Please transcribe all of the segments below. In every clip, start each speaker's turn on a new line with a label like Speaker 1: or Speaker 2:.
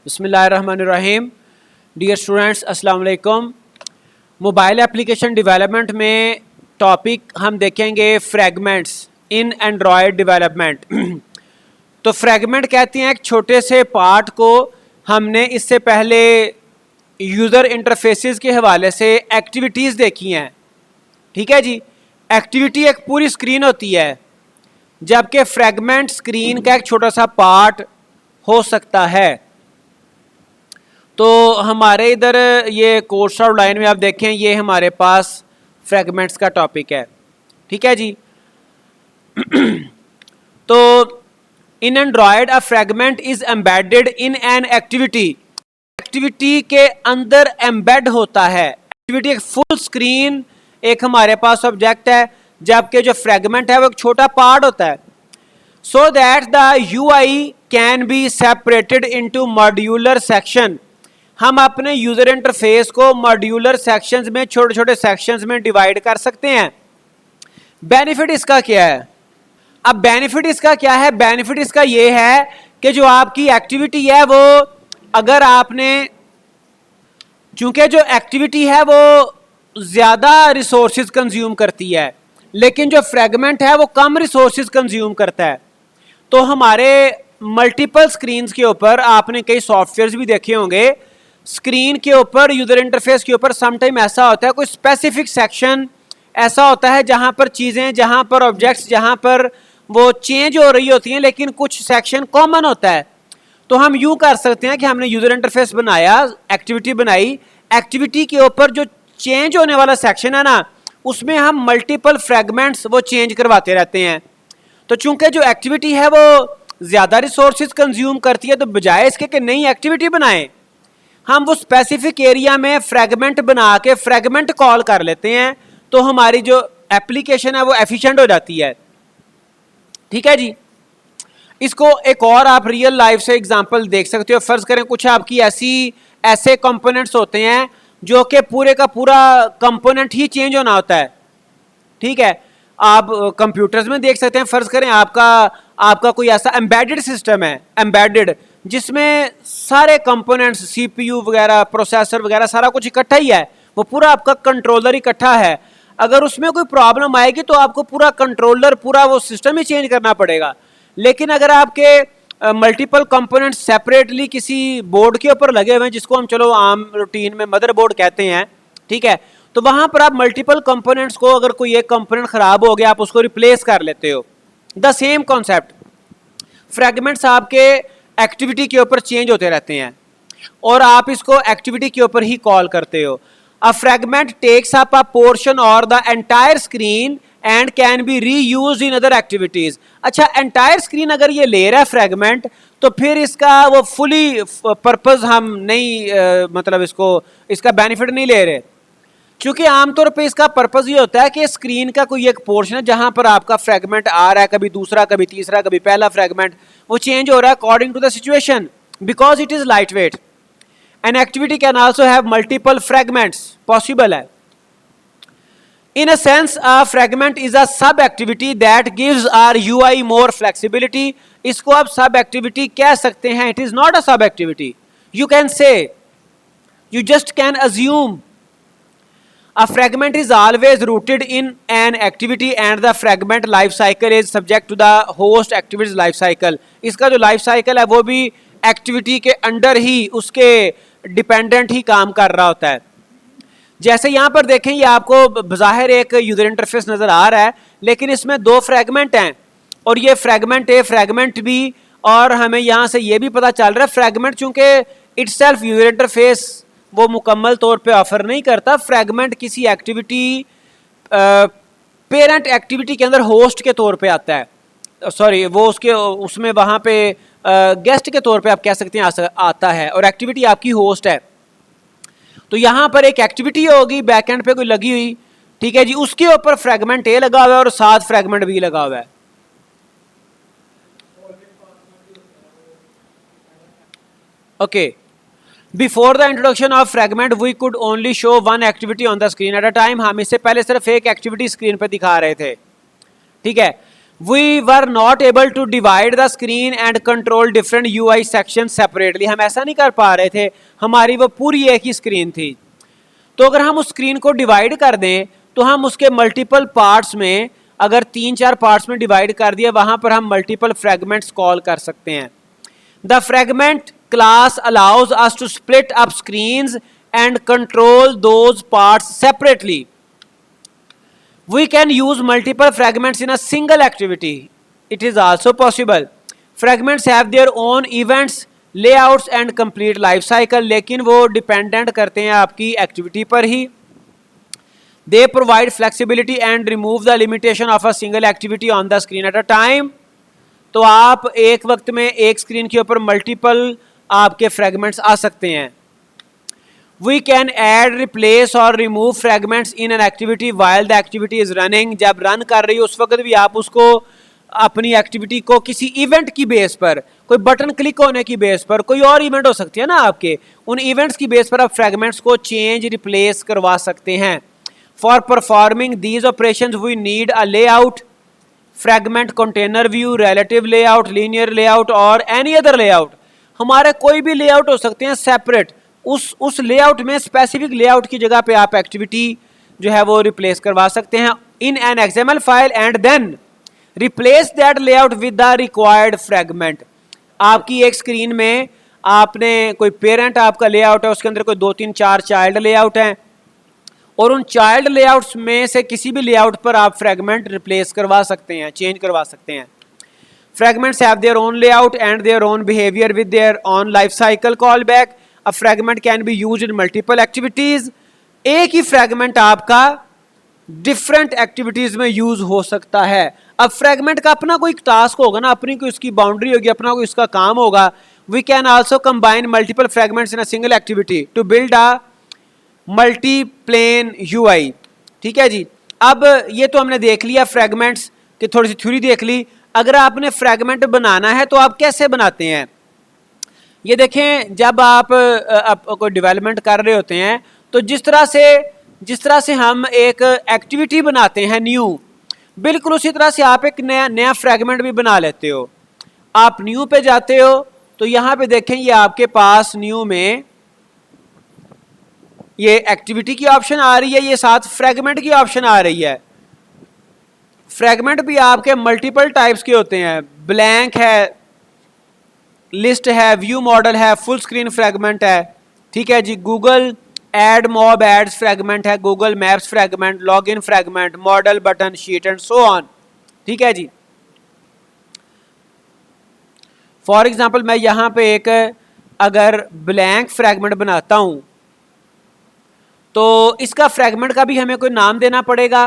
Speaker 1: बिस्मिल्लाहिर्रहमानिर्रहीम। Dear students, अस्सलाम वालेकुम। मोबाइल एप्लीकेशन डेवलपमेंट में टॉपिक हम देखेंगे फ्रैगमेंट्स इन एंड्रॉयड डेवलपमेंट। तो फ्रैगमेंट कहते हैं एक छोटे से पार्ट को। हमने इससे पहले यूज़र इंटरफेसेस के हवाले से एक्टिविटीज़ देखी हैं, ठीक है जी। एक्टिविटी एक पूरी स्क्रीन होती है, जबकि फ्रैगमेंट स्क्रीन का एक छोटा सा पार्ट हो सकता है। तो हमारे इधर ये कोर्स आउटलाइन में आप देखें, ये हमारे पास फ्रैगमेंट्स का टॉपिक है, ठीक है जी। तो in Android a fragment is embedded in an activity. Activity के अंदर एम्बेड होता है। एक्टिविटी एक फुल स्क्रीन एक हमारे पास ऑब्जेक्ट है, जबकि जो फ्रैगमेंट है वो एक छोटा पार्ट होता है। So that the UI can be separated into modular section. हम अपने यूजर इंटरफेस को मॉड्यूलर सेक्शंस में, छोटे छोटे सेक्शंस में डिवाइड कर सकते हैं। बेनिफिट इसका क्या है? अब बेनिफिट इसका क्या है? बेनिफिट इसका ये है कि जो आपकी एक्टिविटी है वो, अगर आपने, चूंकि जो एक्टिविटी है वो ज्यादा रिसोर्सेज कंज्यूम करती है, लेकिन जो फ्रैगमेंट है वो कम रिसोर्सेज कंज्यूम करता है। तो हमारे मल्टीपल स्क्रीन्स के ऊपर आपने कई सॉफ्टवेयर्स भी देखे होंगे। स्क्रीन के ऊपर, यूजर इंटरफेस के ऊपर समटाइम ऐसा होता है, कोई स्पेसिफिक सेक्शन ऐसा होता है जहां पर चीजें, जहां पर ऑब्जेक्ट्स, जहां पर वो चेंज हो रही होती हैं, लेकिन कुछ सेक्शन कॉमन होता है। तो हम यूं कर सकते हैं कि हमने यूजर इंटरफेस बनाया, एक्टिविटी बनाई, एक्टिविटी के ऊपर जो चेंज होने वाला सेक्शन है ना, उसमें हम मल्टीपल फ्रैगमेंट्स वो चेंज करवाते रहते हैं। तो चूंकि जो एक्टिविटी है वो ज्यादा रिसोर्सेज कंज्यूम करती है, तो बजाय इसके कि नई एक्टिविटी बनाएं, हम वो स्पेसिफिक एरिया में फ्रैगमेंट बना के फ्रैगमेंट कॉल कर लेते हैं। तो हमारी जो एप्लीकेशन है वो एफिशिएंट हो जाती है, ठीक है जी। इसको एक और आप रियल लाइफ से एग्जांपल देख सकते हो। फर्ज करें कुछ आपकी ऐसे कंपोनेंट्स होते हैं जो कि पूरे का पूरा कंपोनेंट ही चेंज होना होता है, ठीक है। आप कंप्यूटर्स में देख सकते हैं, फर्ज करें आपका कोई ऐसा एम्बेडेड सिस्टम है, एम्बेडेड, जिसमें सारे कंपोनेंट्स, सीपीयू वगैरह, प्रोसेसर वगैरह, सारा कुछ इकट्ठा ही है, वो पूरा आपका कंट्रोलर इकट्ठा है। अगर उसमें कोई प्रॉब्लम आएगी तो आपको पूरा कंट्रोलर, पूरा वो सिस्टम ही चेंज करना पड़ेगा। लेकिन अगर आपके मल्टीपल कंपोनेंट्स सेपरेटली किसी बोर्ड के ऊपर लगे हुए हैं, जिसको हम चलो आम रूटीन में मदरबोर्ड कहते हैं, ठीक है, तो वहां पर आप मल्टीपल कंपोनेंट्स को, अगर कोई एक कंपोनेंट खराब हो गया, आप उसको रिप्लेस कर लेते हो। द सेम कॉन्सेप्ट, फ्रैगमेंट्स आपके एक्टिविटी के ऊपर चेंज होते रहते हैं और आप इसको एक्टिविटी के ऊपर ही कॉल करते हो। A fragment takes up a portion और the entire screen and can be reused in other activities. अच्छा, एंटायर स्क्रीन अगर ये ले रहा है फ्रैगमेंट, तो फिर इसका वो फुली पर्पस हम नहीं, मतलब इसका बेनिफिट नहीं ले रहे, क्योंकि आमतौर पे इसका पर्पस ये होता है कि स्क्रीन का कोई एक पोर्शन है जहां पर आपका फ्रैगमेंट आ रहा है, कभी दूसरा, कभी तीसरा, कभी पहला फ्रैगमेंट, वो चेंज हो रहा है according to the situation, because it is light weight. An activity can also have multiple fragments, possible है। In a sense, a fragment is a sub activity that gives our UI more flexibility. इसको आप सब activity कह सकते हैं। It is not a sub activity, you can say, you just can assume. A fragment is always rooted in an activity and the fragment life cycle is subject to the host activity's life cycle. इसका जो life cycle है वो भी activity के under ही, उसके dependent ही काम कर रहा होता है। जैसे यहाँ पर देखें, ये आपको बज़ाहिर एक यूजर इंटरफेस नजर आ रहा है, लेकिन इसमें दो फ्रैगमेंट हैं और ये फ्रैगमेंट ए, फ्रैगमेंट बी, और हमें यहाँ से ये भी पता चल रहा है फ्रैगमेंट चूंकि इटसेल्फ यूजर इंटरफेस वो मुकम्मल तौर पे ऑफर नहीं करता। फ्रैगमेंट किसी एक्टिविटी, पेरेंट एक्टिविटी के अंदर होस्ट के तौर पे आता है, सॉरी, वो उसमें वहाँ पे गेस्ट के तौर पे आप कह सकते हैं आता है, और एक्टिविटी आपकी होस्ट है। तो यहाँ पर एक एक्टिविटी होगी बैकएंड पे कोई लगी हुई, ठीक है जी, उसके ऊपर फ्रैगमेंट ए लगा हुआ है और साथ फ्रैगमेंट बी लगा हुआ है। Okay, before the introduction of fragment we could only show one activity on the screen at a time. हम इससे पहले सिर्फ एक एक्टिविटी स्क्रीन पे दिखा रहे थे, ठीक है। We were not able to divide the screen and control different UI section separately, हम ऐसा नहीं कर पा रहे थे, हमारी वो पूरी एक ही स्क्रीन थी। तो अगर हम उस स्क्रीन को डिवाइड कर दें तो हम उसके मल्टीपल पार्ट्स में, अगर 3-4 पार्ट्स में डिवाइड कर दिया, वहां पर हम मल्टीपल फ्रेगमेंट्स कॉल कर सकते हैं। The fragment class allows us to split up screens and control those parts separately. We can use multiple fragments in a single activity. It is also possible. Fragments have their own events, layouts and complete life cycle, लेकिन वो dependent करते हैं आपकी activity पर ही। They provide flexibility and remove the limitation of a single activity on the screen at a time. तो आप एक वक्त में एक स्क्रीन के ऊपर मल्टीपल आपके फ्रेगमेंट्स आ सकते हैं। We can add, replace और remove fragments in an activity while the activity is running. जब रन कर रही हो उस वक्त भी आप उसको, अपनी एक्टिविटी को किसी इवेंट की बेस पर, कोई बटन क्लिक होने की बेस पर, कोई और इवेंट हो सकती है ना आपके, उन इवेंट्स की बेस पर आप फ्रेगमेंट्स को चेंज, रिप्लेस करवा सकते हैं। For performing these operations we need a layout, fragment container view, relative layout, linear layout और एनी अदर लेआउट। हमारे कोई भी लेआउट हो सकते हैं सेपरेट, उस लेआउट में स्पेसिफिक लेआउट की जगह पे आप एक्टिविटी जो है वो रिप्लेस करवा सकते हैं in an XML file and then replace that layout with the required fragment. आपकी एक स्क्रीन में आपने कोई पेरेंट आपका लेआउट है, उसके अंदर कोई 2-3-4 चाइल्ड लेआउट हैं और उन चाइल्ड लेआउट्स में से किसी भी लेआउट पर आप फ्रेगमेंट रिप्लेस करवा सकते हैं, चेंज करवा सकते हैं। Fragments have their own layout and their own behaviour with their own life cycle call back. A fragment can be used in multiple activities. एक ही फ्रेगमेंट आपका डिफरेंट एक्टिविटीज में यूज हो सकता है। अब फ्रेगमेंट का अपना कोई टास्क होगा ना, अपनी कोई उसकी बाउंड्री होगी, अपना कोई उसका काम होगा। We can also combine multiple fragments in a single activity to build a multiplane UI. ठीक है जी। अब ये तो हमने देख लिया फ्रेगमेंट्स की थोड़ी सी थ्योरी देख ली। अगर आपने फ्रेगमेंट बनाना है तो आप कैसे बनाते हैं, ये देखें। जब आप कोई डेवलपमेंट कर रहे होते हैं तो जिस तरह से हम एक एक्टिविटी बनाते हैं न्यू, बिल्कुल उसी तरह से आप एक नया फ्रेगमेंट भी बना लेते हो। आप न्यू पे जाते हो तो यहाँ पे देखें, ये आपके पास न्यू में ये एक्टिविटी की ऑप्शन आ रही है, ये साथ फ्रेगमेंट की ऑप्शन आ रही है। फ्रेगमेंट भी आपके मल्टीपल टाइप्स के होते हैं, ब्लैंक है, लिस्ट है, व्यू मॉडल है, फुल स्क्रीन फ्रेगमेंट है। ठीक है जी। Google AdMob ads fragment है, Google maps fragment, login fragment, modal button sheet and so on. ठीक है जी। फॉर एग्जांपल मैं यहां पे एक अगर ब्लैंक फ्रेगमेंट बनाता हूं तो इसका फ्रेगमेंट का भी हमें कोई नाम देना पड़ेगा।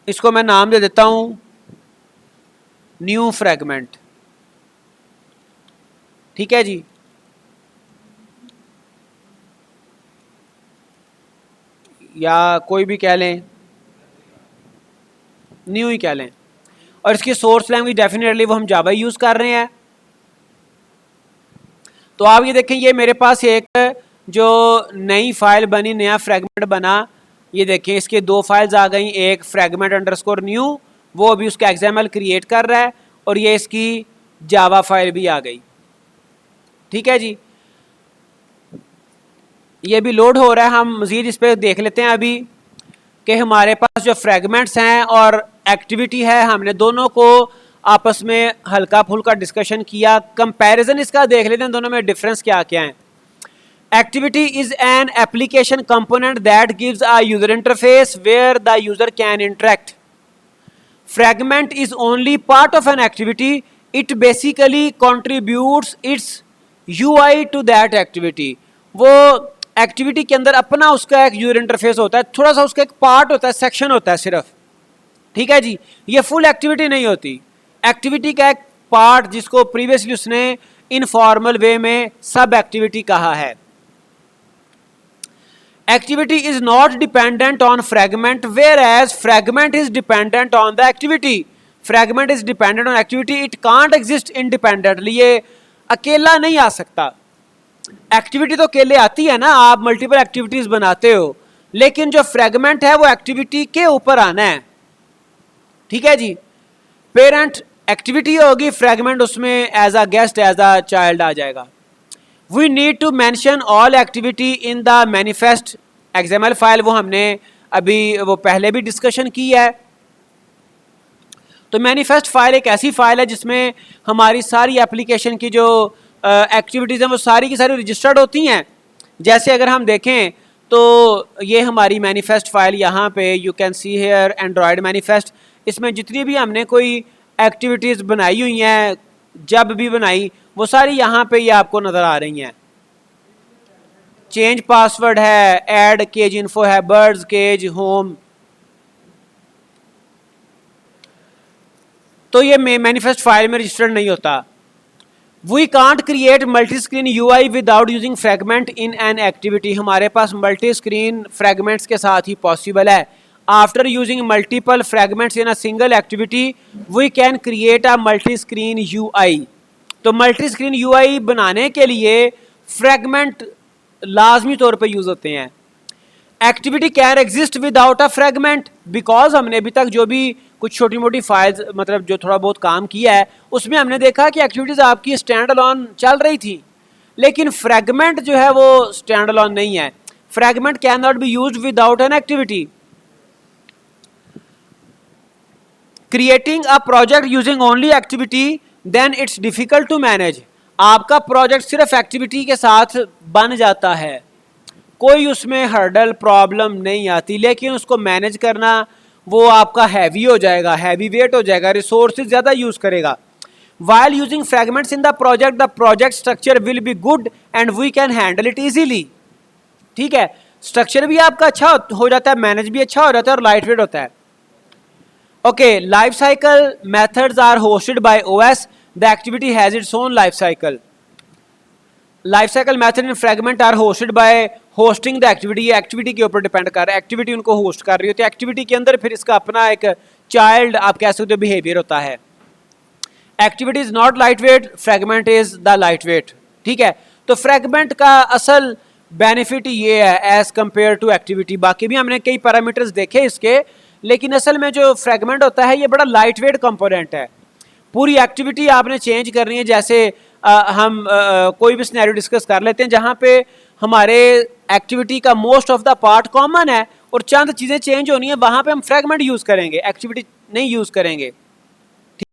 Speaker 1: इसको मैं नाम दे देता हूं न्यू फ्रेगमेंट। ठीक है जी। या कोई भी कह लें, न्यू ही कह लें। और इसकी सोर्स लैंग्वेज डेफिनेटली वो हम जावा यूज कर रहे हैं। तो आप ये देखें, ये मेरे पास एक जो नई फाइल बनी, नया फ्रेगमेंट बना, ये देखें इसके 2 फाइल्स आ गई। एक फ्रेगमेंट अंडरस्कोर न्यू, वो अभी उसका एक्सएमएल क्रिएट कर रहा है, और ये इसकी जावा फाइल भी आ गई। ठीक है जी। ये भी लोड हो रहा है, हम मजीद इस पर देख लेते हैं अभी कि हमारे पास जो फ्रेगमेंट्स हैं और एक्टिविटी है, हमने दोनों को आपस में हल्का फुल्का डिस्कशन किया। कंपैरिजन इसका देख लेते हैं, दोनों में डिफरेंस क्या क्या है। Activity is an application component that gives a user interface where the user can interact. Fragment is only part of an activity, it basically contributes its UI to that activity. वो activity के अंदर अपना उसका एक user interface होता है, थोड़ा सा उसका एक पार्ट होता है, सेक्शन होता है सिर्फ। ठीक है जी। ये फुल एक्टिविटी नहीं होती, एक्टिविटी का एक पार्ट जिसको प्रीवियसली उसने इनफॉर्मल वे में सब एक्टिविटी कहा है। Activity is not dependent on fragment, whereas fragment is dependent on the activity. Fragment is dependent on activity, it can't exist independently. ये अकेला नहीं आ सकता। एक्टिविटी तो अकेले आती है ना, आप मल्टीपल एक्टिविटीज बनाते हो, लेकिन जो फ्रेगमेंट है वो एक्टिविटी के ऊपर आना है। ठीक है जी। पेरेंट एक्टिविटी होगी, फ्रेगमेंट उसमें as a guest as a child आ जाएगा। We need to mention all activity in the manifest XML file, वो हमने अभी वो पहले भी डिस्कशन की है। तो मैनिफेस्ट फाइल एक ऐसी फाइल है जिसमें हमारी सारी एप्लीकेशन की जो एक्टिविटीज़ हैं वो सारी की सारी रजिस्टर्ड होती हैं। जैसे अगर हम देखें तो ये हमारी मैनिफेस्ट फाइल यहाँ पे you can see here Android manifest, इसमें जितनी भी हमने कोई एक्टिविटीज़ बनाई हुई हैं, जब भी बनाई, वो सारी यहाँ पे ये आपको नज़र आ रही हैं। चेंज पासवर्ड है, ऐड केज इन्फो है, बर्ड्स केज, होम। तो ये मैनिफेस्ट फाइल में रजिस्टर्ड नहीं होता। We can't create multi screen UI without using fragment in an activity, हमारे पास मल्टी स्क्रीन फ्रेगमेंट्स के साथ ही पॉसिबल है। After using multiple fragments in a single activity we can create a multi screen UI. तो multi screen UI बनाने के लिए फ्रेगमेंट लाजमी तौर पे यूज होते हैं। Activity can exist without a fragment, because हमने अभी तक जो भी कुछ छोटी मोटी फाइल्स मतलब जो थोड़ा बहुत काम किया है उसमें हमने देखा कि एक्टिविटीज आपकी स्टैंड अलोन चल रही थी, लेकिन फ्रेगमेंट जो है वो स्टैंड अलोन नहीं है। Fragment can not be used without an activity. Creating a project using only activity then it's difficult to manage, आपका प्रोजेक्ट सिर्फ एक्टिविटी के साथ बन जाता है, कोई उसमें हर्डल प्रॉब्लम नहीं आती, लेकिन उसको मैनेज करना वो आपका हैवी हो जाएगा, हैवी वेट हो जाएगा, रिसोर्सेज ज़्यादा यूज़ करेगा। While using fragments in the project structure will be good and we can handle it easily. ठीक है, स्ट्रक्चर भी आपका अच्छा हो जाता है, मैनेज भी अच्छा हो जाता है और लाइट वेट होता है। Okay, life cycle methods are hosted by OS, the activity has its own life cycle. Life cycle method in fragment are hosted by hosting the activity, activity के ऊपर डिपेंड कर रहा है, एक्टिविटी उनको host कर रही होती है, एक्टिविटी के अंदर फिर इसका अपना एक चाइल्ड आप कह सकते हो बिहेवियर होता है। Activity is not light weight, fragment is the light weight. ठीक है, तो फ्रेगमेंट का असल बेनिफिट ये है एज कंपेयर टू एक्टिविटी। बाकी भी हमने कई पैरामीटर्स देखे इसके, लेकिन असल में जो फ्रेगमेंट होता है ये बड़ा लाइट वेट कंपोनेंट है। पूरी एक्टिविटी आपने चेंज करनी है, जैसे हम कोई भी सिनेरियो डिस्कस कर लेते हैं जहाँ पे हमारे एक्टिविटी का most of the part common है और चंद चीज़ें चेंज होनी है, वहाँ पे हम फ्रेगमेंट यूज़ करेंगे, एक्टिविटी नहीं यूज़ करेंगे।